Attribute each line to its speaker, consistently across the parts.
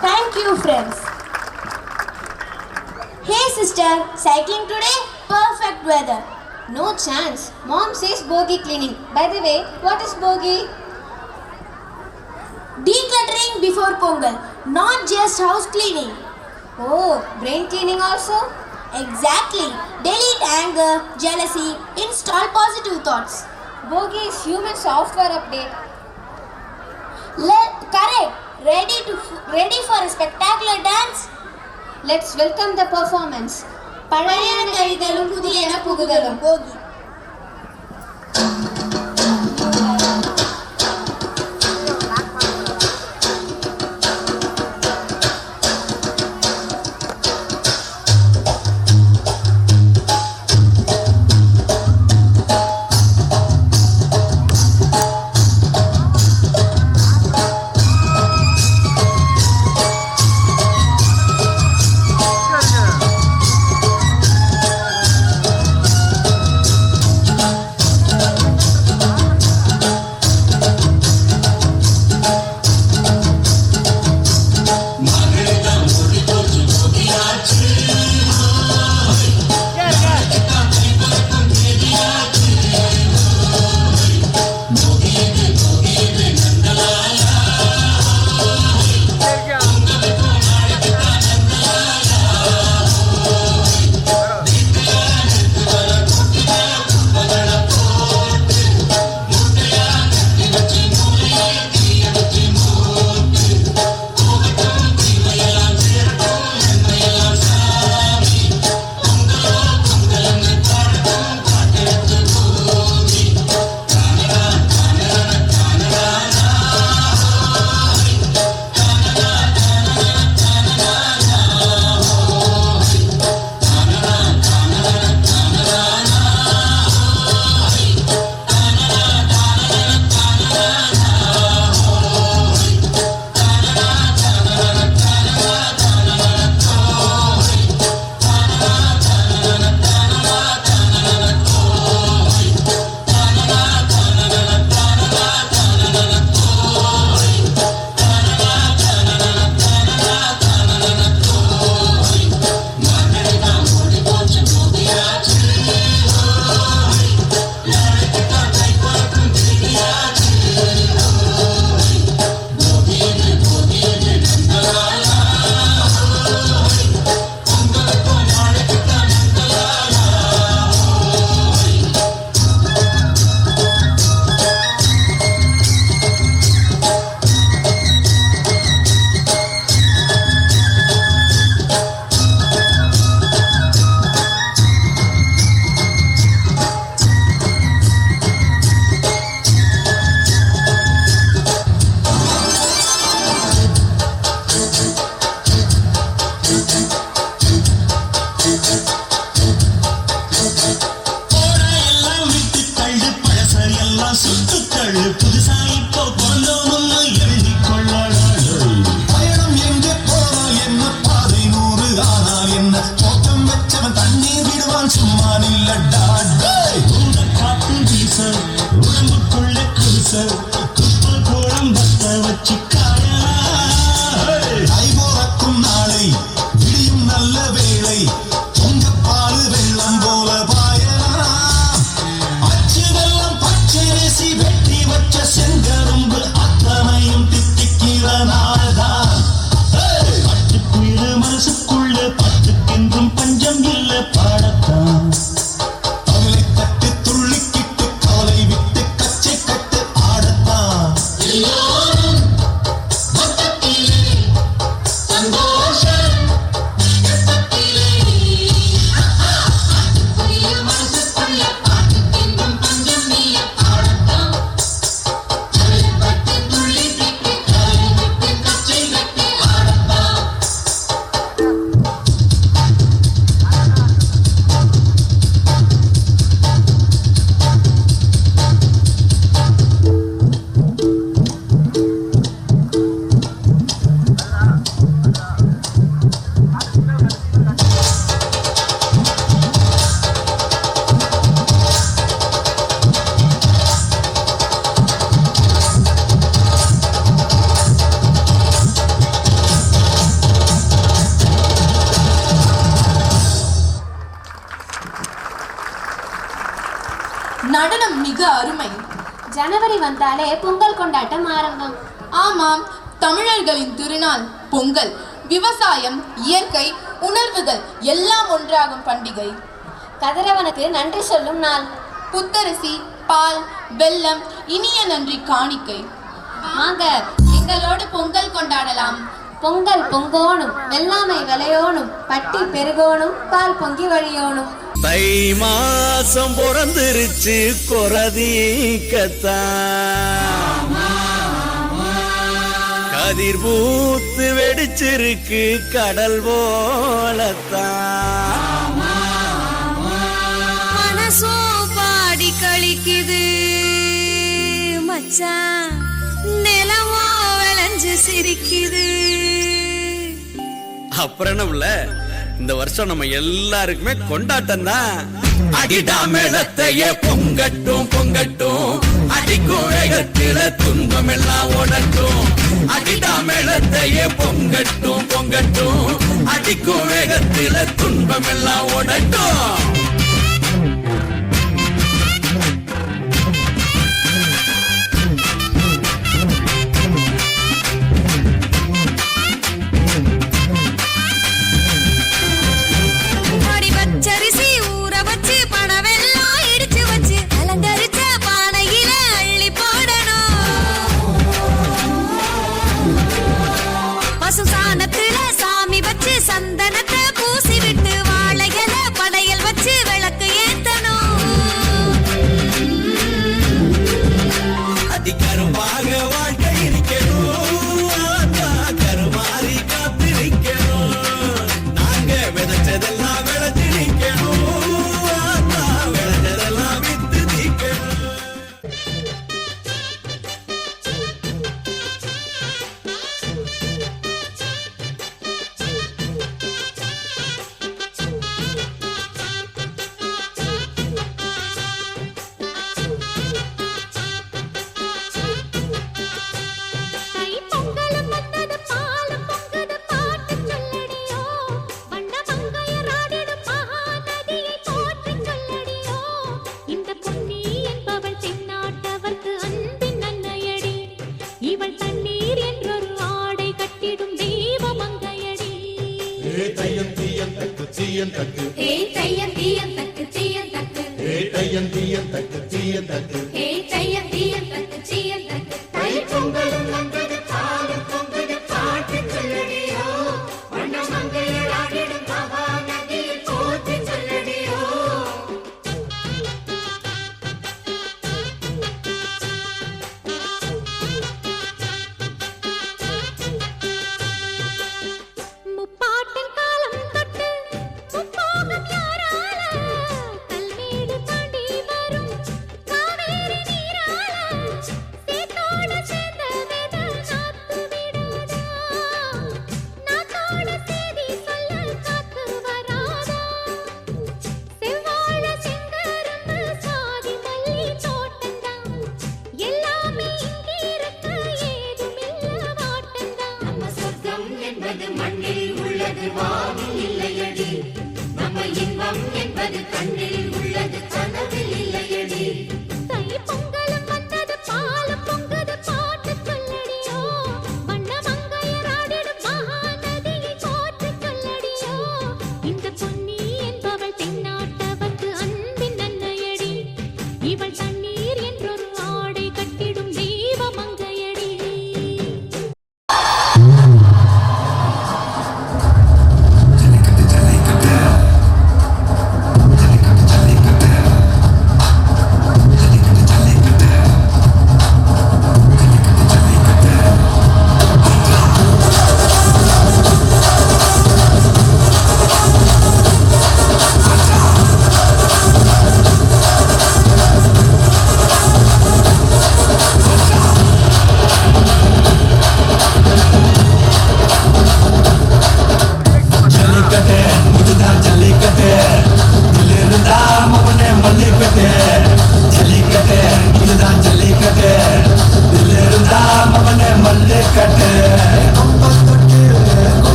Speaker 1: Thank you, friends. Hey sister, cycling today? Perfect weather.
Speaker 2: No chance. Mom says bogie cleaning. By the way, what is bogie?
Speaker 1: Decluttering before Pongal, not just house cleaning.
Speaker 2: Oh, brain cleaning also?
Speaker 1: Exactly. Delete anger, jealousy, install positive thoughts.
Speaker 2: Bogie is human software update.
Speaker 1: Correct. Ready for a spectacular dance?
Speaker 2: Let's welcome the performance.
Speaker 1: பழையன கழிதலும் புதியன புகுதலும் போகி.
Speaker 3: மிக அருமை.
Speaker 2: ஜனவரி வந்தாலே பொங்கல் கொண்டாட்டம் ஆரம்பம்.
Speaker 3: ஆமாம், தமிழர்களின் திருநாள் பொங்கல். விவசாயம், இயற்கை, உணர்வுகள் எல்லாம் ஒன்றாகும் பண்டிகை.
Speaker 2: கதிரவனுக்கு நன்றி சொல்லும் நாள்.
Speaker 3: புத்தரிசி, பால், வெல்லம், இனிய நன்றி காணிக்கை.
Speaker 2: வாங்க
Speaker 3: எங்களோடு பொங்கல் கொண்டாடலாம்.
Speaker 2: பொங்கல் பொங்கோணும், வெள்ளாமை விளையோணும், பட்டி பெருகோணும், பால் பொங்கி வழியோணும்.
Speaker 4: தை மாசம் பிறந்திருச்சு கொரதீக்கத்தான், கதிர் பூத்து வெடிச்சிருக்கு கடல் போலத்தான்,
Speaker 5: மனசோ பாடி கழிக்குது மச்சான், நிலவோ விளைஞ்சு சிரிக்குது.
Speaker 4: அப்புறம் நம்மள இந்த வருஷம் நம்ம எல்லாருக்குமே கொண்டாட்டம் தான். அடிடா மேளத்தைய பொங்கட்டும் பொங்கட்டும், அடிக்கும் வேகத்தில துன்பம் எல்லாம் ஓடட்டும். அடிடா மேளத்தைய பொங்கட்டும் பொங்கட்டும், அடிக்கும் வேகத்தில துன்பம் எல்லாம் ஓடட்டும்.
Speaker 5: பச்சரிசி ஊற வச்சு பணவெல்லாம் இடிச்சு வச்சு அலங்கரிச்ச பானையில அள்ளி போடணும். பசு சாணத்துல சாமி வச்சு சந்தனத்தை பூசி விட்டு வாழையில படையல் வச்சு விளக்கு ஏத்தணும்.
Speaker 4: அதிகரமாக வாழ்க்கை இருக்கணும், கருமாறி காத்திருக்கணும். நாங்க விதைச்சதெல்லாம்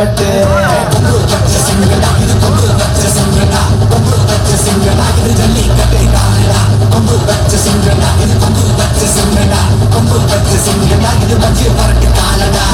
Speaker 6: ஜல்லிக்கட்டு கொம்பு வச்ச சிங்கடா இது கொம்பு வச்ச சிங்கடா கொம்பு வச்ச சிங்கடா இது ஜல்லிக்கட்டு காலடா கொம்பு வச்ச சிங்கடா இது கொம்பு வச்ச சிங்கடா கொம்பு வச்ச சிங்கடா இது மஞ்சு வரட்டு காலடா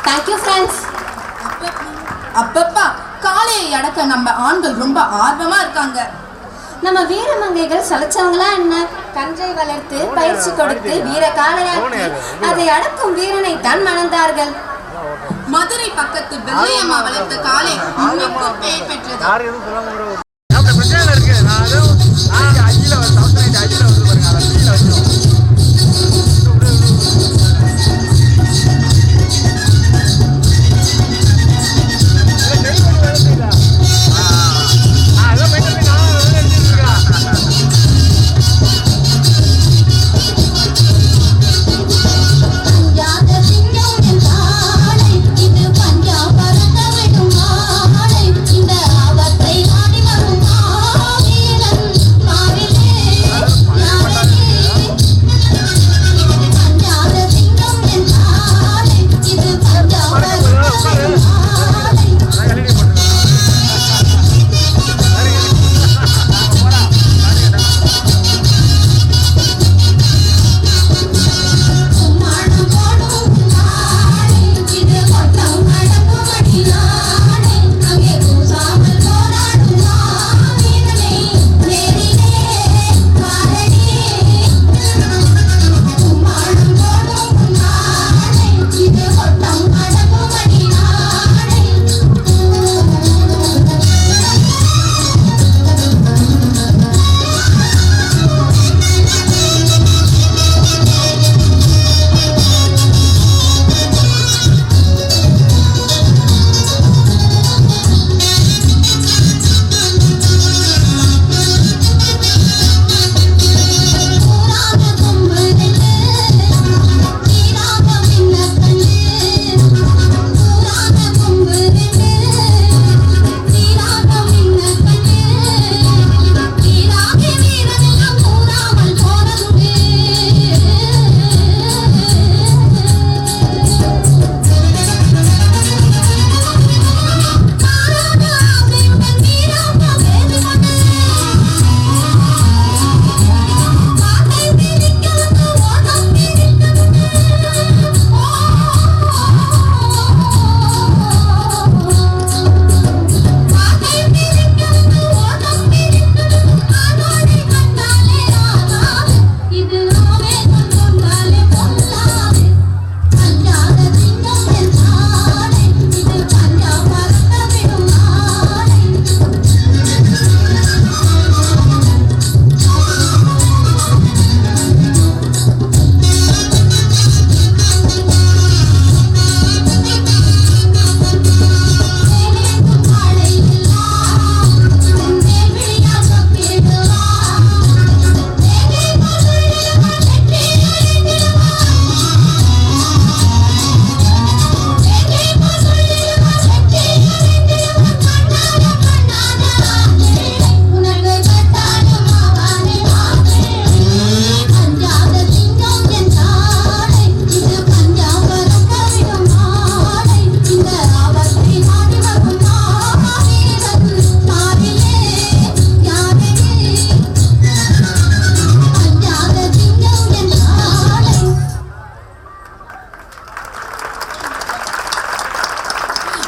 Speaker 2: தேங்க்யூ ஃப்ரெண்ட்ஸ்.
Speaker 3: அப்பப்பா காளையை அடக்க நம்ம ஆண்கள் ரொம்ப ஆர்வமா இருக்காங்க.
Speaker 2: நம்ம வீரமங்கைகள் சலைச்சவங்களா என்ன? கன்றை வளர்த்து பயிற்சி கொடுத்து வீர காளையாக்கி அதை அடக்கும் வீரனை தான் மணந்தார்கள்.
Speaker 3: மதுரை பக்கத்து வெள்ளையம்மா வளர்த்த காளை இன்னைக்கும் பெயர் பெற்றது.
Speaker 5: இந்த ஆபத்தை நாடி வரும்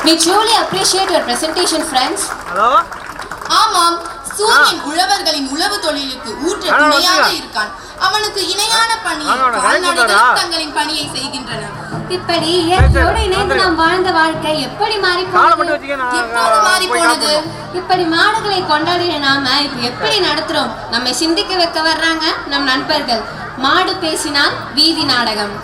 Speaker 2: We truly appreciate your presentation, friends.
Speaker 3: ஆமாம், சூரியன் உழவர்களின் உழவு தொழிலுக்கு ஊற்ற துணையாக இருக்கான். அவனுக்கு இணையான பணியை கால்நடைகள் தங்களின் பணியை செய்கின்றன.
Speaker 2: இப்படி இயற்கையோடு இணைந்து நாம் வாழ்ந்த வாழ்க்கை எப்படி மாறி போனது?
Speaker 3: எப்போது மாறி போனது?
Speaker 2: இப்படி மாடுகளை கொண்டாடின நாம இப்ப எப்படி நடத்துறோம்? நம்மை சிந்திக்க வைக்க வர்றாங்க நம் நண்பர்கள். மாடு பேசினால் வீதி நாடகம்.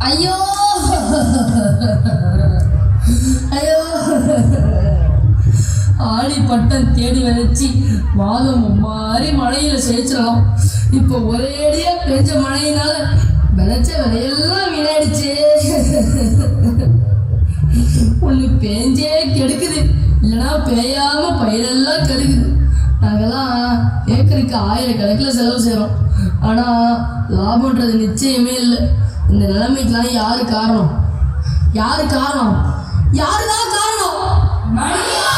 Speaker 7: ஐயோ ஐயோ, ஆடி பட்டம் தேடி விதைச்சி வாதம் மாதிரி மழையில செழிச்சிடலாம். இப்போ ஒரேடியா பெஞ்ச மழையினால விளைச்ச விதையெல்லாம் வீணாயிடுச்சு. ஒண்ணு பேஞ்சே கெடுக்குது, இல்லைன்னா பேயாம பயிரெல்லாம் கருகுது. நாங்கெல்லாம் ஏக்கருக்கு 1000 கணக்கில் செலவு செய்கிறோம், ஆனா லாபம்ன்றது நிச்சயமே இல்லை. இந்த நிலைமைக்கெல்லாம் யாரு காரணம்? யாரு காரணம்? யாருதான் காரணம்? நாங்களா?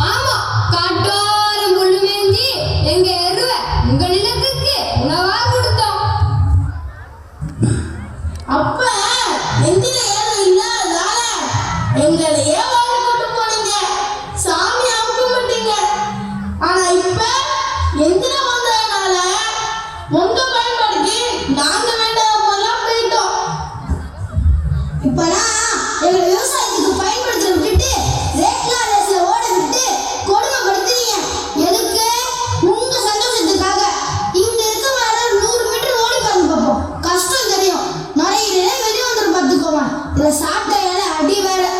Speaker 7: ஆமா, காட்டோரம் புல்லு மேஞ்சி எங்க எருவ உங்க நிலத்துக்கு உணவா கொடுத்தோம்.
Speaker 1: அப்ப எந்திர ஏழை இல்லாததால எங்களை ஏவாளி கொண்டு போனீங்க, சாமி அமுக்க மாட்டீங்க. ஆனா இப்ப எந்திரம் வந்ததுனால உங்க பயன்பாடுக்கு நாங்க வேண்டாத போலாம் போயிட்டோம். இப்பதான் எங்க விவசாயத்துக்கு பயன்படுத்த விட்டுட்டு ரேக்லா ரேஸ்ல ஓட விட்டு கொடுமைப்படுத்துறீங்க. எதுக்கு? உங்க சந்தோஷத்துக்காக. இங்க இருக்க மேல 100 மீட்டர் ஓடி பாருங்க பார்ப்போம். கஷ்டம் தெரியும், நிறைய வெளியே வந்துடும் பார்த்துக்கோமா. இதை சாப்பிட்ட வேலை அடி வேலை.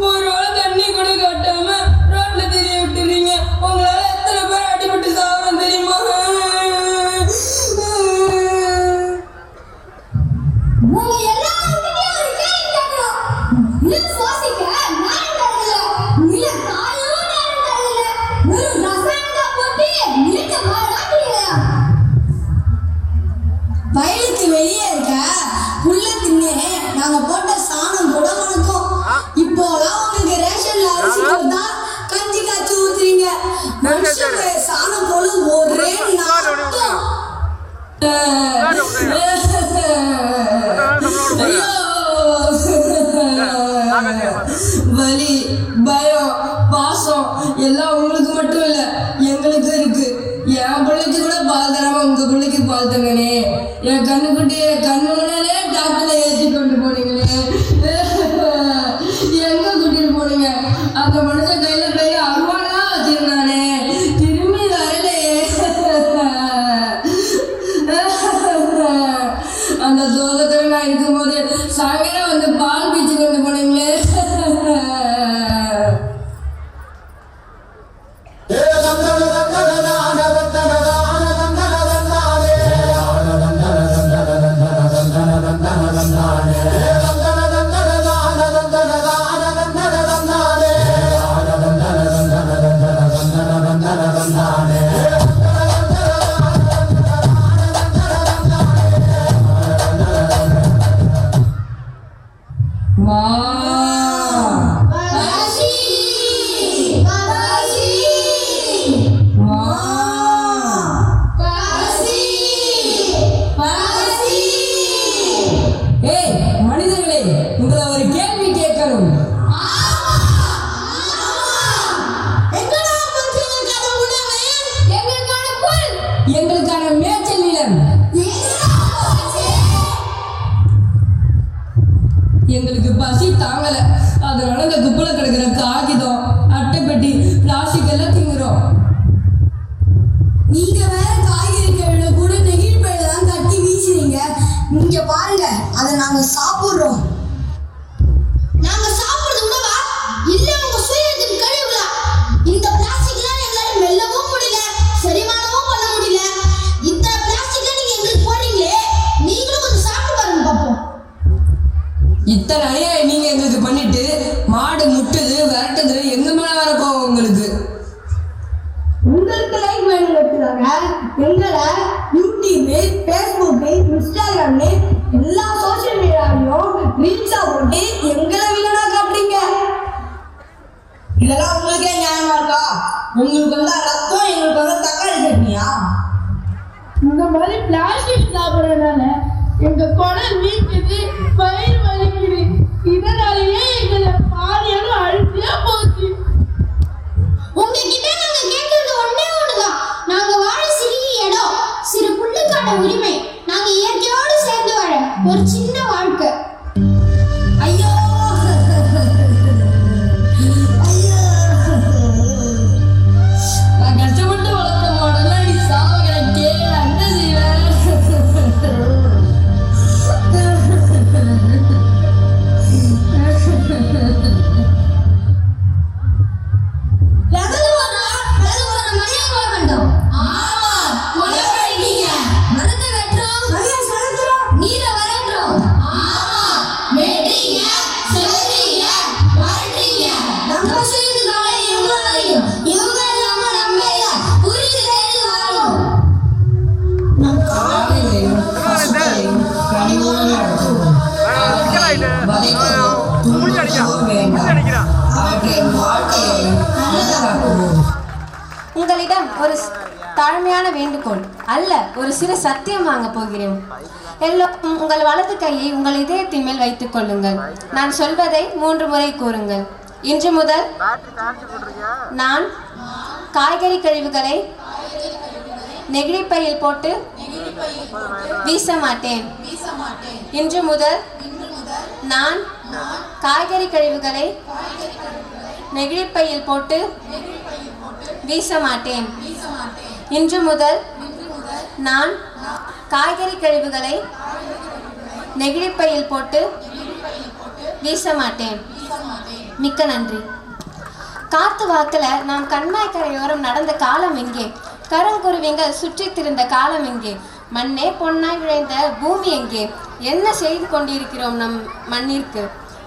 Speaker 7: ஒரு வேளை தண்ணி கூட கட்டாம ரோட்ல தெரிய விட்டுறீங்க. உங்களால எத்தனை பேர் அடிபட்டு சாவரம் தெரியுமா?
Speaker 1: உங்க எல்லாருக்கிட்டையும் ஒரு கேள்வி கேட்கணும். நிலம் சுவாசிக்க நேரம் தரல, நிலம் காயும் நேரம் தரல, வெறும் ரசாயனத்தை போட்டு நிலத்தை மாறாக்குறீங்களா? வயலுக்கு வெளியே இருக்க புல்ல தின்னு நாங்க போட்ட சாணம் கூட மணக்கும். இப்போலாம் உங்களுக்கு ரேஷன்ல அரிசி கொடுத்தா கஞ்சி காய்ச்சி ஊத்துறீங்க. மனுஷங்க சாணம் போல ஒரே நாட்டம்.
Speaker 7: வலி, பயம், பாசம் எல்லாம் உங்களுக்கு மட்டும் இல்ல, எங்களுக்கு இருக்கு. என் பிள்ளைக்கு கூட பால் தராம உங்க பிள்ளைக்கு பால் தங்கனே. என் கண்ணுக்குட்டிய கண்ணு முன்னாலே டாக்டர்ல ஏற்றி கொண்டு போனீங்களே. எங்க கூட்டிட்டு போனீங்க? அந்த மனுஷன் கையில பெரிய அருவானா வச்சிருந்தானே, திரும்பி வரலையே. அந்த சோகத்துல நான் இருக்கும்போது சாயங்காலம் வந்து பால் பீச்சு கொண்டு போனீங்களே. மா
Speaker 1: பசி பசி
Speaker 7: மா
Speaker 1: பசி பசி.
Speaker 7: ஏய் மனிதர்களே, உங்களை ஒரு கேள்வி கேட்கணும். எங்களுக்கான மேய்ச்சல் நிலம் எங்களுக்கு பசி தாங்கல, அதனால இந்த குப்பையில கிடக்கிற காகிதம், அட்டைப்பெட்டி, பிளாஸ்டிக் எல்லாம் திங்குறோம்.
Speaker 1: நீங்க வேற காய்கறி கழிவுல கூட நெகிழ் பையில தான் கட்டி வீசுறீங்க. இங்க பாருங்க, அதை நாங்க சாப்பிடுறோம். நாங்க சாப்பிடுறது உணவா இல்ல உங்க சுயத்தின் கழிவுகளா? இந்த பிளாஸ்டிக்லாம் எங்களால மெல்லவும் முடியல, செரிமானமும் பண்ண முடியல. இந்த பிளாஸ்டிக்லாம் நீங்க எங்களுக்கு போடுறீங்களே, நீங்களும் கொஞ்சம் சாப்பிட்டு பாருங்க பாப்போம்.
Speaker 7: இத்தனை அநியாயம் நீங்க எங்களுக்கு பண்ணிட்டு மாடு முட்டுது விரட்டுது, எங்க மேல வர கோவம் உங்களுக்கு?
Speaker 1: உங்களுக்கு லைக் வேணுங்கிறதுக்காக எங்களை யூடியூப், ஃபேஸ்புக், இன்ஸ்டாகிராம் எல்லா சோஷியல் மீடியாவிலையும் ரீல்ஸா போட்டு எங்களை வில்லனா காட்டுறீங்க. இதெல்லாம் உங்களுக்கே நியாயமா இருக்கா? உங்களுக்கு வந்தா ரத்தம், எங்களுக்கு வந்தா தக்காளி சட்னியா?
Speaker 8: இந்த மாதிரி பிளாஸ்டிக் சாப்பிட்றதுனால எங்க குடல் வீட்டுது, வயிறு வலிக்குது. இதனாலேயே எங்களை பாதியான அழுத்தியா போச்சு.
Speaker 1: உங்ககிட்ட நாங்க கேட்கறது ஒண்ணே ஒண்ணுதான். நாங்க வாழ சிறிய இடம், சிறு புல்லுக்கான உரிமை, நாங்க இயற்கையோடு சேர்ந்து வாழ ஒரு சின்ன வாழ்க்கை. ஐயோ ஐயோ,
Speaker 7: நான் கஷ்டப்பட்டு வளர்த்த மாடெல்லாம் நீ சாவ கிடக்கே, என்ன செய்வேன்?
Speaker 1: லெவல் வர மணியா போக வேண்டும். ஆமா, கொலைவழிக்கீங்க. மரத்தை வெட்டுறோம், மழையை செலுத்துறோம், நீரை வறண்டுறோம். ஆமா, வெட்டுறீங்க, செலுத்துறீங்க, வறண்டுறீங்க. நம்ம செய்யறதுனால இவங்களையும் இவங்க இல்லாம நம்ம இல்ல. புரிஞ்சு கேட்டு வாழும். நம்
Speaker 7: காலையிலையும் பசுக்களையும் கனிவோடு நடத்துவோம். அவற்றின் வாழ்க்கையையும் நல்லதாக்குவோம்.
Speaker 2: உங்களிடம் ஒரு தாழ்மையான வேண்டுகோள் அல்ல, ஒரு சிறு சத்தியம் வாங்க போகிறேன். எல்லோரும் உங்கள் வலது கையை உங்கள் இதயத்தின் மேல் வைத்துக் கொள்ளுங்கள். நான் சொல்வதை 3 முறை கூறுங்கள். இன்று முதல் நான் காய்கறி கழிவுகளை நெகிழிப்பையில் போட்டு வீச மாட்டேன். இன்று முதல் நான் காய்கறி கழிவுகளை நெகிழிப்பையில் போட்டு வீச மாட்டேன். இன்று முதல் நான் காய்கறி கழிவுகளை நெகிழிப்பையில் போட்டு வீச மாட்டேன். மிக்க நன்றி. காத்து வாக்கில் நாம் கண்மாய் கரையோரம் நடந்த காலம் எங்கே? கருங்குருவிங்கள் சுற்றித் திரிந்த காலம் எங்கே? மண்ணே பொன்னாய் விளைந்த பூமி எங்கே? என்ன செய்து கொண்டிருக்கிறோம் நம் மண்ணிற்கு?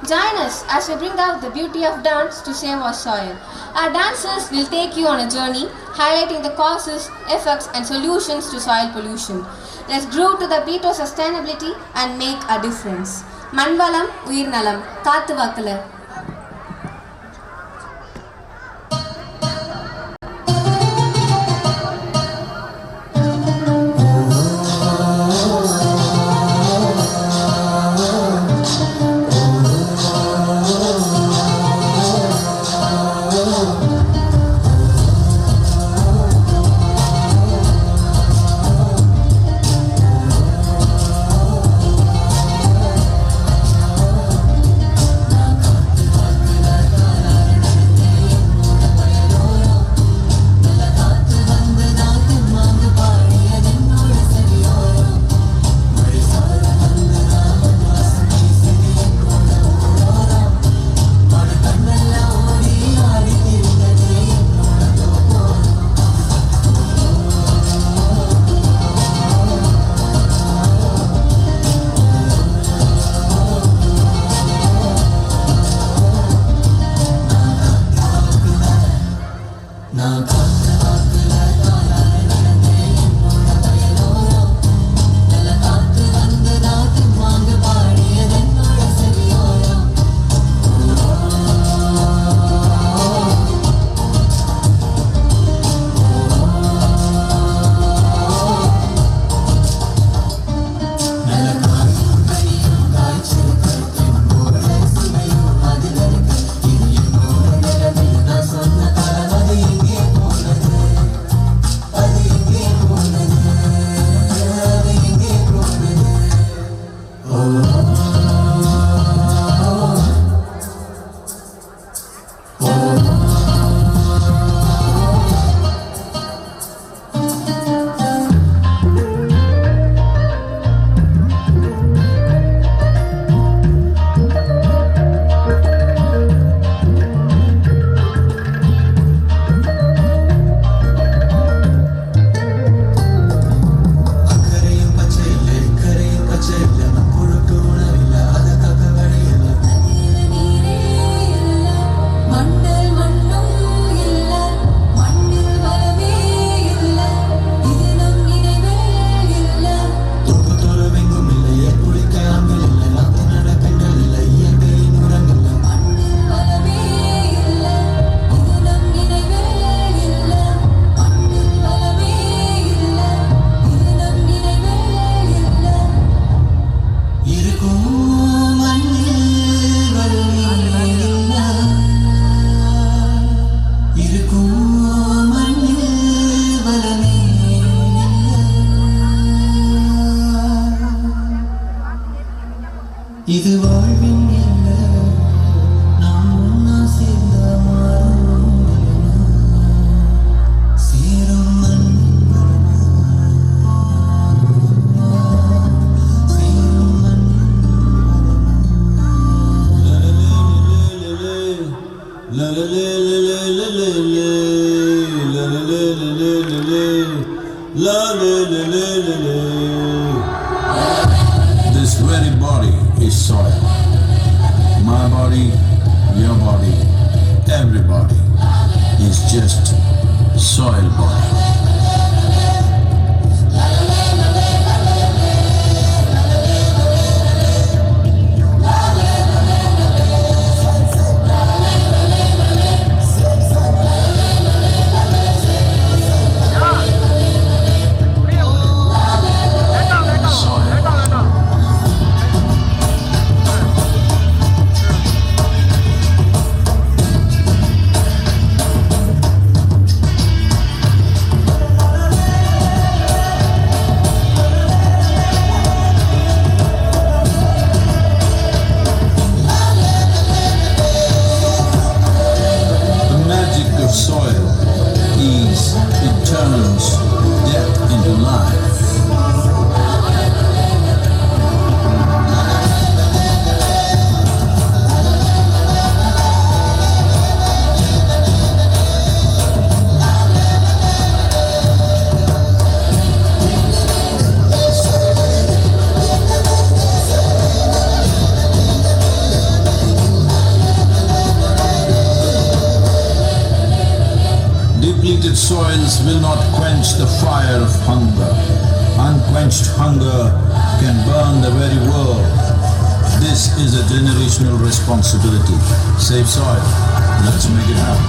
Speaker 2: Join us as we bring out the beauty of dance to save our soil. Our dancers will take you on a journey highlighting the causes, effects and solutions to soil pollution. Let's groove to the beat of sustainability and make a difference. மண்வளம் உயிர் நலம். காத்து வாக்குல
Speaker 6: இது வாழ்வின் எல்ல நாம் ஒன்னா சேர்ந்த மாறும் சேரும் மண்ணின் மரமா சேரும் மண்ணின்
Speaker 9: This very body is soil. My body, your body, everybody is just soil body. Soil is it turns death into life. Depleted soils will not quench the fire of hunger. Unquenched hunger can burn the very world. This is a generational responsibility. Save soil. Let's make it happen.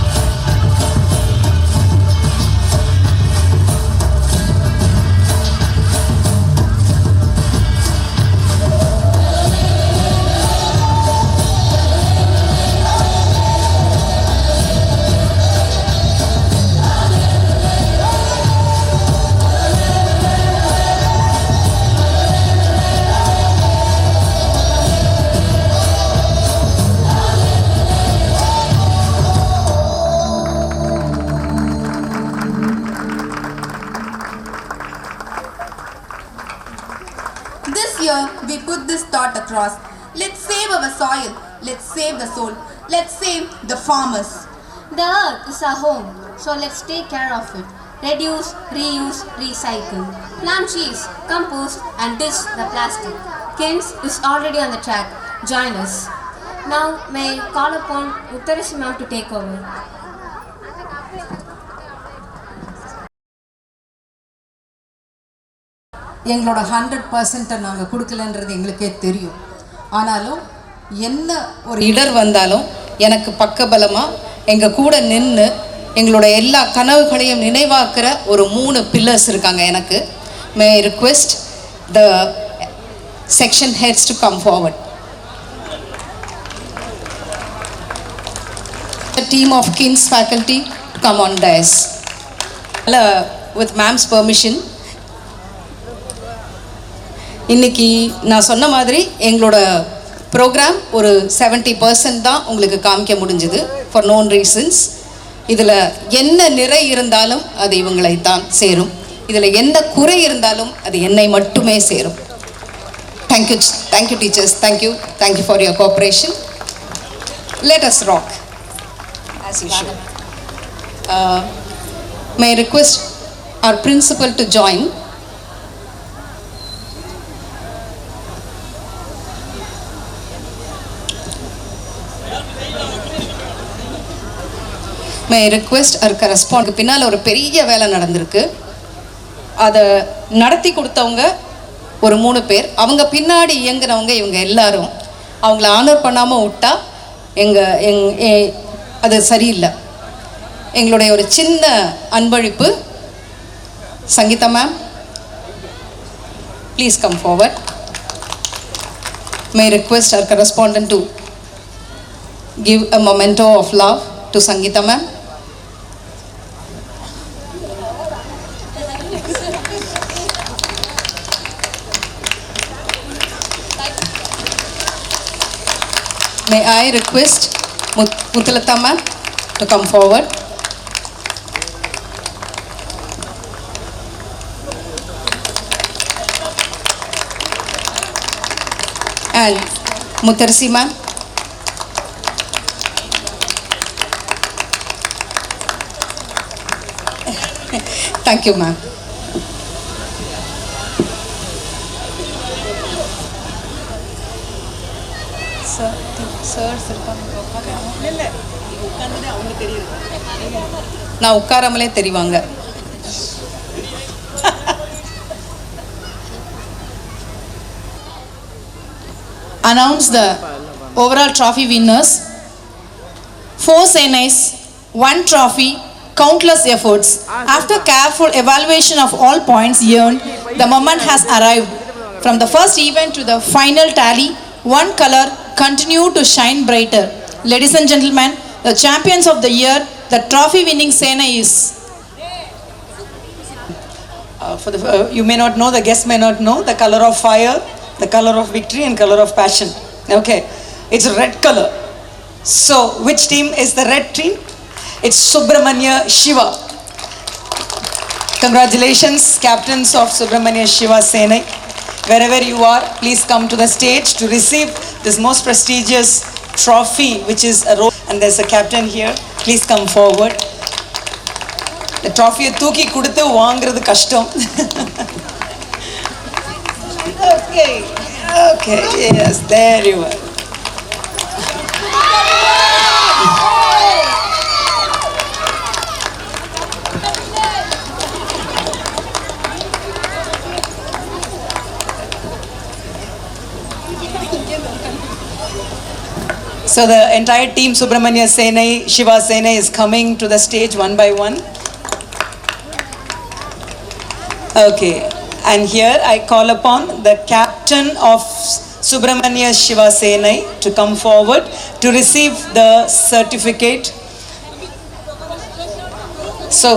Speaker 3: This year, we put this thought across. Let's save our soil. Let's save the soul. Let's save the farmers.
Speaker 2: The earth is our home, so let's take care of it. Reduce, reuse, recycle. Plant trees, compost, and ditch the plastic. KINS is already on the track. Join us. Now, may I call upon Uttarashi ma'am to take over.
Speaker 10: எங்களோட 100% நாங்கள் கொடுக்கலன்றது எங்களுக்கே தெரியும். ஆனாலும் என்ன ஒரு இடர் வந்தாலும் எனக்கு பக்கபலமாக எங்கள் கூட நின்று எங்களோட எல்லா கனவுகளையும் நினைவாக்குற ஒரு 3 பில்லர்ஸ் இருக்காங்க எனக்கு. May I request the section heads to come forward. Team of KINS faculty come on dais. With ma'am's permission, இன்னைக்கு நான் சொன்ன மாதிரி எங்களோட ப்ரோக்ராம் ஒரு 70% தான் உங்களுக்கு காமிக்க முடிஞ்சுது ஃபார் நோன் ரீசன்ஸ். இதில் என்ன நிறை இருந்தாலும் அது இவங்களை தான் சேரும், இதில் என்ன குறை இருந்தாலும் அது என்னை மட்டுமே சேரும். Thank you teachers, thank you for your cooperation. Let us rock as usual. May I request our principal to join. May I request our correspondent. பின்னால் ஒரு பெரிய வேலை நடந்திருக்கு, அதை நடத்தி கொடுத்தவங்க ஒரு 3 பேர், அவங்க பின்னாடி இயங்குனவங்க இவங்க எல்லாரும். அவங்கள ஆனர் பண்ணாமல் விட்டா அது சரியில்லை. எங்களுடைய ஒரு சின்ன அன்பளிப்பு. Sangeetha ma'am, please come forward. May request our correspondent to give a memento of love to Sangeeta ma'am. May I request Muthulatha ma'am to come forward. And Mutharsi ma'am. Thank you ma'am. நான் உட்காராமலே தெரிவாங்க.
Speaker 11: Announce the overall trophy winners. 4 Senais, 1 trophy, countless efforts. After careful evaluation of all points earned, the moment has arrived. From the first event to the final tally, one color continued to shine brighter. Ladies and gentlemen, the champions of the year, the trophy winning Sena is.
Speaker 10: You may not know, the guests may not know, the color of fire, the color of victory and color of passion. Okay, it's red color. So, which team is the red team? It's Subramanya Shiva. Congratulations, captains of Subramanya Shiva Sena. Wherever you are, please come to the stage to receive this most prestigious trophy, which is a role. And there's a captain here. Please come forward. The trophy தூக்கி கொடுத்து வாங்குறது கஷ்டம். Okay, okay, yes, there you are. So the entire team Subramanya Sena, Shiva Sena is coming to the stage one by one. Okay, and here I call upon the captain of Subramanya Shiva Sena to come forward to receive the certificate. So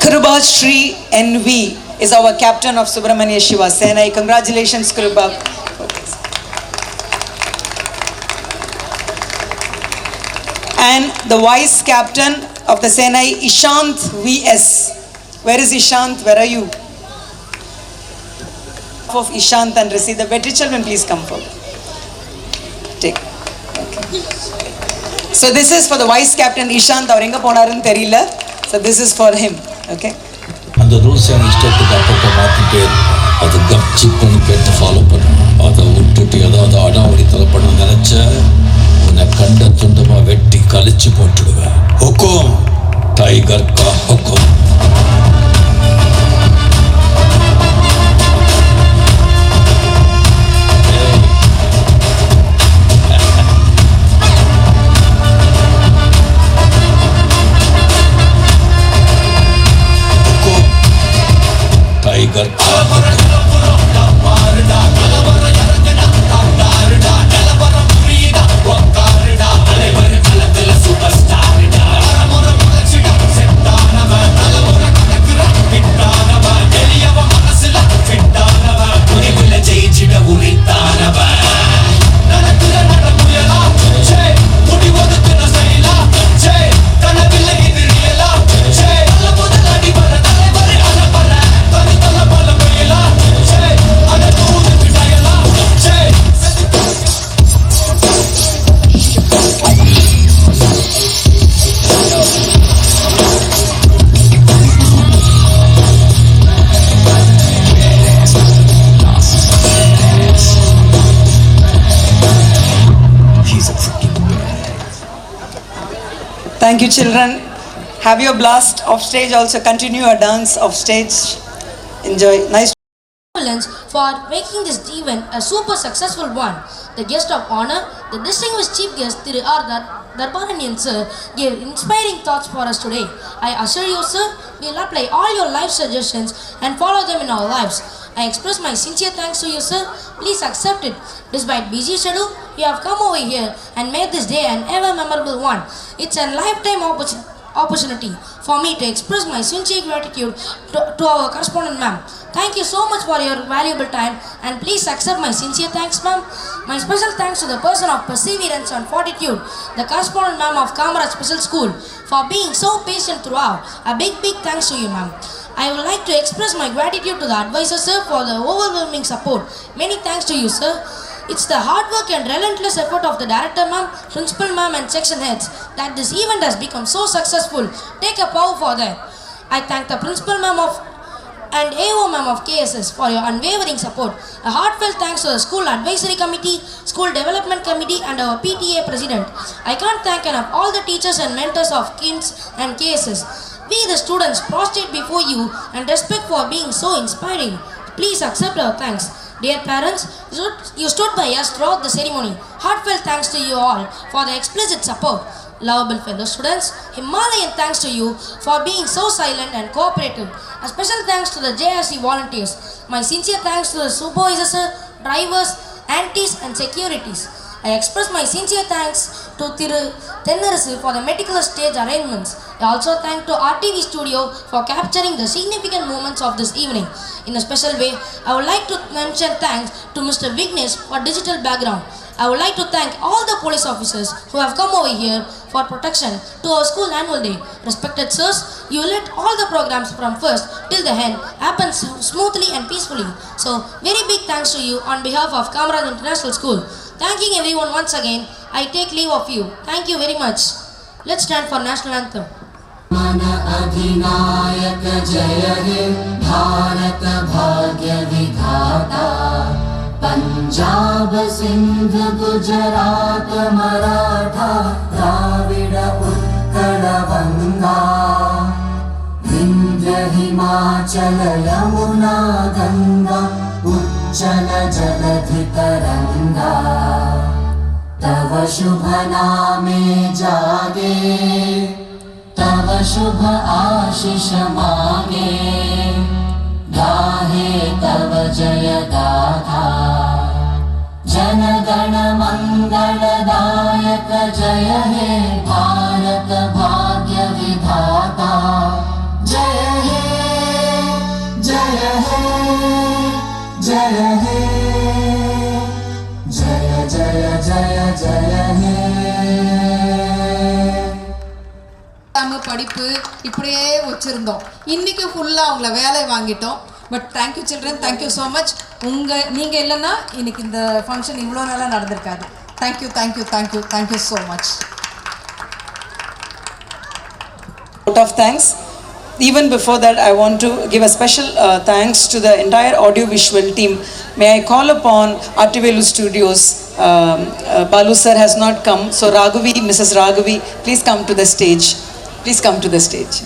Speaker 10: Kruba Shri NV is our captain of Subramanya Shiva Sena. Congratulations Kruba. And the vice captain of the Sena, Ishant VS. Where is Ishant? Where are you? Of Ishant and receive the better children, please come forward. Take. Okay. So this is for the vice captain Ishant. Avarenga ponarun theriyala. So this is for him. Okay.
Speaker 9: அந்த rules என் இஷ்டத்துக்கு அப்பப்போ மாற்றிட்டே அது கப்சிப்புன்னு கேட்டு follow பண்ணணும். அதை விட்டுட்டு ஏதாவது அடாவடி தலை பண்ண நினைச்ச உன்னை கண்ட துண்டமா வெட்டி கழிச்சு போட்டுடுவேன். ஹுக்கும் டைகர் கா ஹுக்கும். Tiger
Speaker 10: Thank you, children. Have your blast off stage. Also continue your dance off stage. Enjoy. Nice.
Speaker 12: For making this event a super successful one. The guest of honor, the distinguished chief guest, Thiru R. Darbaranian sir, gave inspiring thoughts for us today. I assure you, sir, we will apply all your life suggestions and follow them in our lives. I express my sincere thanks to you, sir. Please accept it. Despite busy schedule, you have come over here and made this day an ever memorable one. It's a lifetime opportunity for me to express my sincere gratitude to our correspondent, ma'am. Thank you so much for your valuable time and please accept my sincere thanks, ma'am. My special thanks to the person of perseverance and fortitude, the correspondent ma'am of Kamaraj Special School, for being so patient throughout. A big thanks to you, ma'am. I would like to express my gratitude to the advisor, sir, for the overwhelming support. Many thanks to you, sir. It's the hard work and relentless effort of the director ma'am, principal ma'am and section heads that this event has become so successful. Take a bow for that. I thank the principal ma'am and AO ma'am of KSS for your unwavering support. A heartfelt thanks to the school advisory committee, school development committee and our PTA president. I can't thank enough all the teachers and mentors of KIMS and KSS. We the students prostrate before you and respect for being so inspiring. Please accept our thanks. Dear parents, you stood by us throughout the ceremony. Heartfelt thanks to you all for the explicit support. Lovable fellow students, Himalayan thanks to you for being so silent and cooperative. A special thanks to the JRC volunteers. My sincere thanks to the supervisors, drivers, aunties and securities. I express my sincere thanks to Thiru Tennarasu for the meticulous stage arrangements. I also thank to RTV Studio for capturing the significant moments of this evening. In a special way, I would like to mention thanks to Mr. Vignesh for digital background. I would like to thank all the police officers who have come over here for protection to our school annual day. Respected sirs, you let all the programs from first till the end happen smoothly and peacefully. So, very big thanks to you on behalf of Kamaraj International School. Thanking everyone once again, I take leave of you. Thank you very much. Let's stand for national anthem.
Speaker 6: मन अधिनायक जय हे भारत भाग्य विधाता पंजाब सिंध गुजरात मराठा द्राविड उत्कल गंगा विंध्य हिमाचल यमुना गंगा उच्चल जलधि तरंगा तव शुभ नामे जागे तव शुभ आशीष मांगे गाहे तव जय गाथा जन गण मंगलदायक जय हे भारत भाग्य विधाता जय हे जय हे जय हे जय जय जय जय हे
Speaker 11: படிப்பு இப்படியே வச்சுருந்தோம். இன்றைக்கி ஃபுல்லாக அவங்கள வேலை வாங்கிட்டோம். But thank you children, thank you so much. நீங்கள் இல்லைன்னா இன்றைக்கி இந்த ஃபங்க்ஷன் இவ்வளோ நாளாக நடந்திருக்காது. Thank you thank you thank you thank you so much.
Speaker 13: Out of thanks. Even before that, I want to give a special thanks to the entire audiovisual team. May I call upon Artivelu Studios. Balu sir has not come, so Raghavi, Mrs. Raghavi, please come to the stage. Please come to the stage.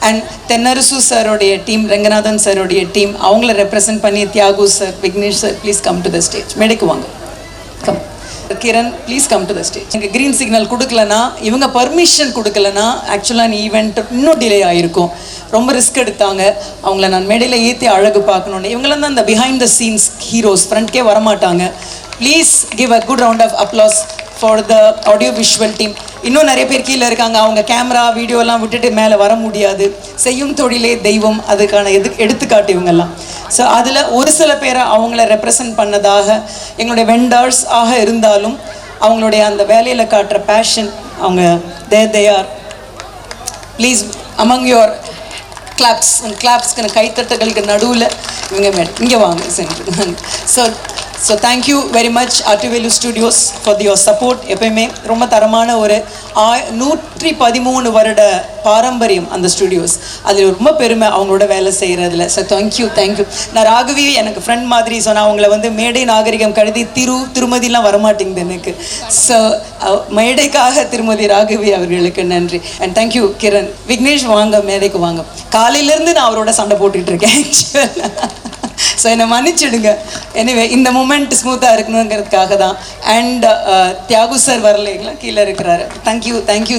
Speaker 13: And Tennarasu sir oடைய team, Ranganathan sir oடைய team, அவங்கள represent பண்ணி Thiyagu sir, Vignesh sir, please come to the stage. மேடைக்கு வாங்க. Come. Kiran, please come to the stage. எனக்கு green signal கொடுக்கலனா, இவங்க permission கொடுக்கலனா ஆக்சுவலாக event இன்னும் delay ஆகிருக்கும். ரொம்ப ரிஸ்க் எடுத்தாங்க. அவங்கள நான் மேடையில் ஏற்றி அழகு பார்க்கணுன்னு. இவங்களாம் தான் இந்த பிஹைண்ட் த சீன்ஸ் ஹீரோஸ், ஃப்ரண்ட்கே வரமாட்டாங்க. Please give a good round of applause for the audio visual team. இன்னும் நிறைய பேர் கீழே இருக்காங்க. அவங்க கேமரா வீடியோலாம் விட்டுட்டு மேலே வர முடியாது. செய்யும் தொழிலே தெய்வம், அதுக்கான எடுத்துக்காட்டு இவங்கெல்லாம். ஸோ அதில் ஒரு சில பேரை அவங்கள ரெப்ரசன்ட் பண்ணதாக எங்களுடைய வெண்டர்ஸ் ஆக இருந்தாலும் அவங்களுடைய அந்த வேலையில் காட்டுற பேஷன், அவங்க தேர் ப்ளீஸ் அமங் யுவர் கிளாப்ஸ்க்கு கைத்தட்டுகளுக்கு நடுவில் இவங்க இங்கே வாங்க சென்று. So thank you very much Artivelu Studios for your support. எப்பயுமே ரொம்ப தரமான ஒரு 113 வருட பாரம்பரியம் அந்த ஸ்டுடியோஸ். அதில் ரொம்ப பெருமை அவங்களோட வேலை செய்கிறதுல. So thank you. நான் ராகவி எனக்கு ஃப்ரெண்ட் மாதிரி. ஸோ நான் அவங்கள வந்து மேடை நாகரிகம் கருதி திருமதிலாம் வரமாட்டேங்குது எனக்கு. ஸோ மேடைக்காக திருமதி ராகவி அவர்களுக்கு நன்றி. And thank you Kiran. விக்னேஷ் வாங்க, மேடைக்கு வாங்க. காலையிலேருந்து நான் அவரோட சண்டை போட்டுட்டு இருக்கேன் ஆக்சுவலாக. ஸோ என்னை மன்னிச்சிடுங்க. எனிவே இந்த மூமெண்ட் ஸ்மூத்தாக இருக்கணுங்கிறதுக்காக தான். அண்ட் தியாகு சார் வரலைங்களா, கீழே இருக்கிறாரு. Thank you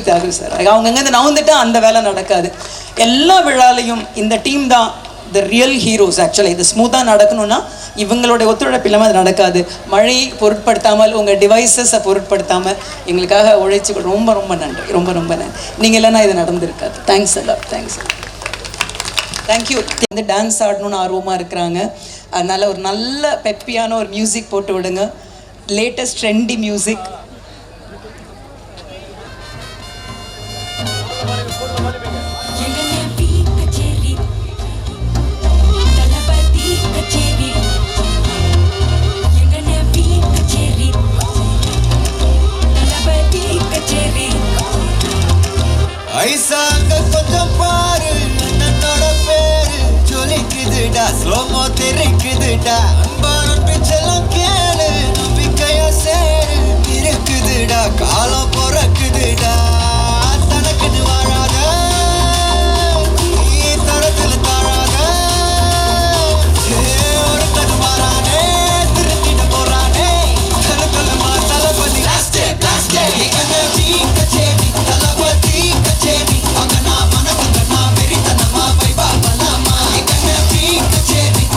Speaker 13: Thiyagu sir. அவங்க அங்கேருந்து நவுந்துட்டா அந்த வேலை நடக்காது. எல்லா விழாலையும் இந்த டீம் தான் த ரியல் ஹீரோஸ். ஆக்சுவலாக இது ஸ்மூத்தாக நடக்கணும்னா இவங்களுடைய ஒத்துழைப்பு இல்லாமல் அது நடக்காது. மழை பொருட்படுத்தாமல், உங்கள் டிவைசஸை பொருட்படுத்தாமல் எங்களுக்காக உழைச்சி ரொம்ப ரொம்ப நன்றி. ரொம்ப நன்றி. நீங்கள் இல்லைன்னா இது நடந்திருக்காது. தேங்க்ஸ் எல்லாம். தேங்க்ஸ். தேங்க்யூ. வந்து டான்ஸ் ஆடணும்னு ஆர்வமாக இருக்கிறாங்க. அதனால் ஒரு நல்ல பெப்பியான ஒரு மியூசிக் போட்டு விடுங்க. latest trendy music.
Speaker 6: ஐசாங்க கொஞ்சம் பாரு அண்ணனோட பேரு ஜொலிக்குதுடா ஸ்லோமோ தெரிக்குதுடா அன்பான பிச்செல்லாம் கேளு நம்பிக்கையா சேரு இருக்குதுடா காலம் பிறக்குதுடா தனக்குன்னு வாழாத நீ தரத்துல தாழாத ஒரு கண்ணு மாறானே திருத்திட்ட போறானே தனக்குள்ளமா தளபதி கச்சேரி தளபதி கச்சேரி அங்கனா மனக்கங்கனா வெறித்தனமா வைபா பலாமா கச்சேரி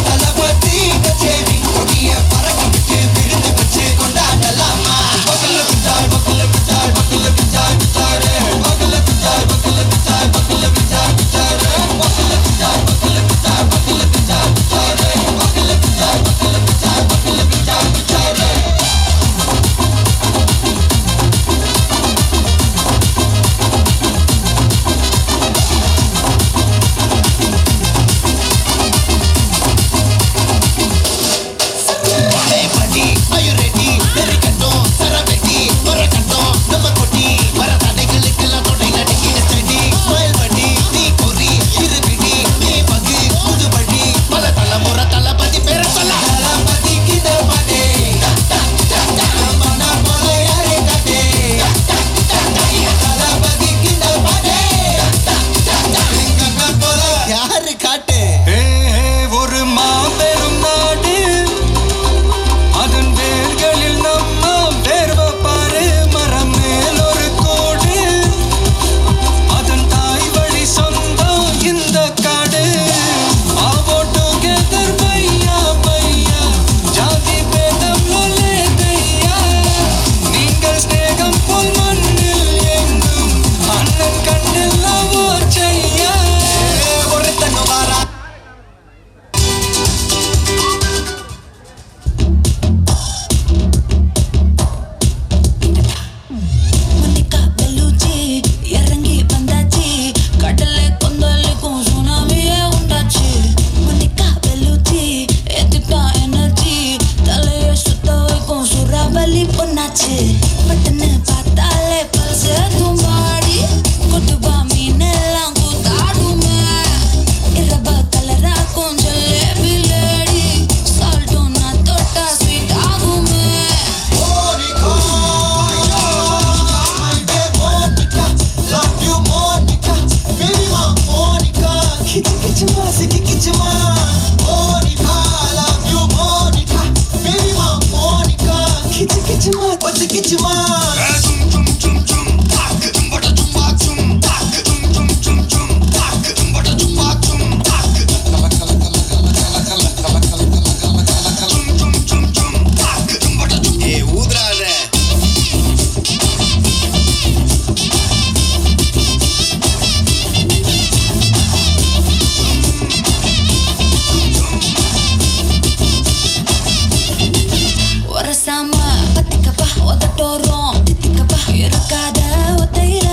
Speaker 6: தளபதி கச்சேரி கொடிய பறக்க விட்டு விருந்து வச்சு கொண்டாடலாமா பக்கல பிச்சாய் பக்கல பிச்சாய் பக்கல பிச்சாய் பிச்சாரே பக்கல பிச்சாய் பக்கல பிச்சாய் பக்கல பிச்சாய் பிச்சாரே பக்கல பிச்சாய் பக்கல பிச்சாய் பக்கல பிச்சாய் பிச்சாரே பக்கல பிச்சாய் பக்கல பிச்சாய் பக்கல பிச்சாய் பிச்சாரே ஒரு மாபெரும் நாடு அதன் வேர்களில் நம்ம வேர்வ பாரு மரம் மேல் ஒரு கோடு அதன் தாய் வழி சொந்தம் இந்த காடு ஆவோ டுகெதர் பையா பையா ஜாதி பேதம் லோலே கையா நீங்கள் ஸ்நேகம் போல் மண்ணில் எங்கும் அண்ணன் கண்ணில் லவோ செய்யா ஒரு தன்னுவாரா
Speaker 5: இறங்கி வந்தாச்சு கடலை கொந்தளிக்கும் சுனாமியே உண்டாச்சு மணிக்கா வெளுச்சி எதுக்கா எனர்ஜி தலையை சுத்த வைக்கும் சுறாவலி பொண்ணாச்சு பட்டுன்னு பார்த்தாலே பல்சு தும்பாடி கொட்டுபா மீனெல்லாம் கூத்தாடுமே இரவ கலராக்கும் ஜல்லேபி லேடி சால்ட்டும் நான் தொட்டா ஸ்வீட் ஆகுமே ஒரசாம பத்திக்கப்பா உதட்டோரம் தித்திக்கப்பா இருக்காத ஒத்தையில